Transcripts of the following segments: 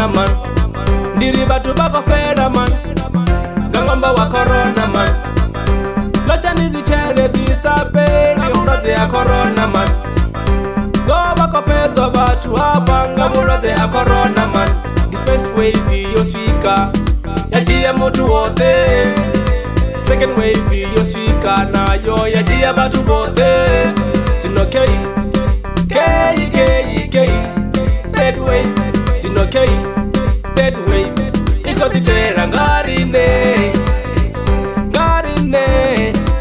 corona man. Ndiri batu bako feda man. Gangomba wa corona man. Locha nizi chere zisape ni mroze ya corona man. Go bako peto batu hapa ngamuroze ya corona man. The first wave yo swika yajia mutu wote. Second wave yo swika na yo yajia batu bote. Sino kei third wave. Sino kei third wave. Iko ditera ngarine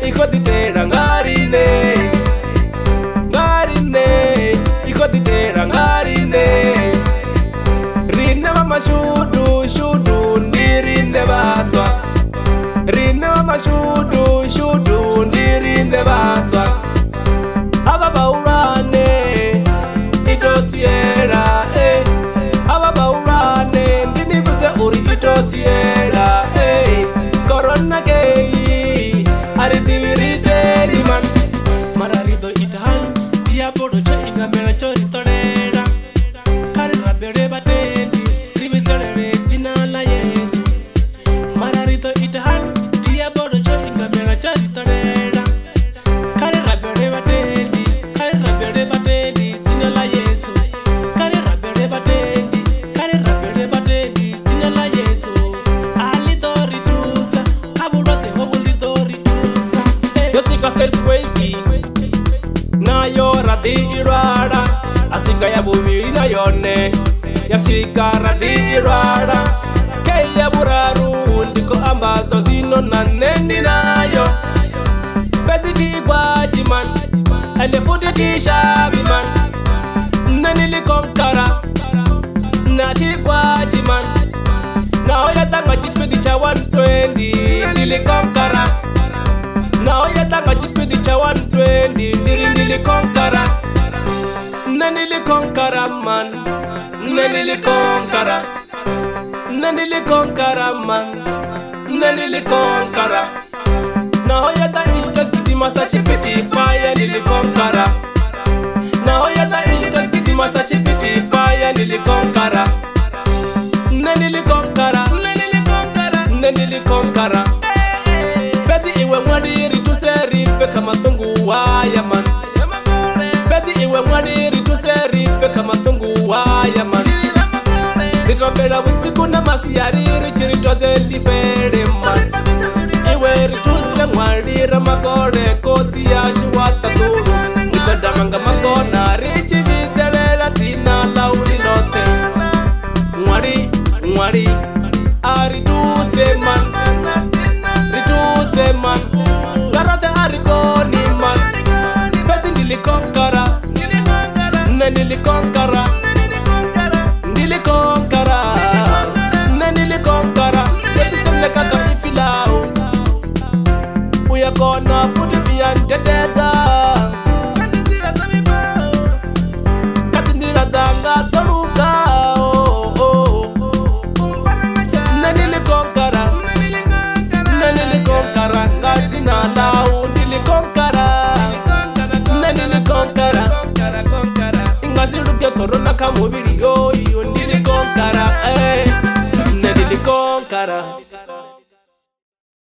iko ditera ngarine iko ditera ngarine. Rine mama shudu ndirinde baswa. Rine mama shudu ndirinde baswa. Aba baurane itosiera aba baurane ndinibuze uri itosiera corona gei aritivirite man. Mararido itahan dia bodo cho ingamera cho ritorera kare rabere batendi ribitorere tina la Yesu. Mararido itahan dia bodo cho ingamera cho ritorera kare rabere batendi tina la Yesu. Kare rabere batendi tina la Yesu. Ali doritusa kaburote hobuli doritusa. Yosika first wave na yo radi irara asika ya bubiri na yone yasika radi irara keya buraru ndiko ambaso zino na nendi nayo beziti kwa jiman elefuti tishabi man nanili konkara nati kwa jiman na oya tanga chipidi cha 120 ndili konkara na oya tanga chipidi cha 120 ndili konkara nanili konkara man nanili konkara man nanili konkara na oya ta itakiti masa chipidi fire ndili konkara na oya ta itakiti masa chipidi fire ndili konkara nanili konkara beti iwe mwadiri tuserife kama tungu waya man. Beti iwe mwadiri tuserife kama tungu waya man. Ritrombera usiku na masiyariri chiritoze lifere man. Iwe rituse mwadira magore koti ya shuwata turu. Itadamanga magona richi viterela tina lauri lote. Mwari arituse man. Rituse man. Garate arikoni man. Beti ndili konkara ndili konkara beti semle kaka ifilao uya kona futi biyandedeza katindira zanga toruka ndili konkara ngatina lau ndili konkara ingasiruke corona kamubiri yo ndili konkara ndili konkara.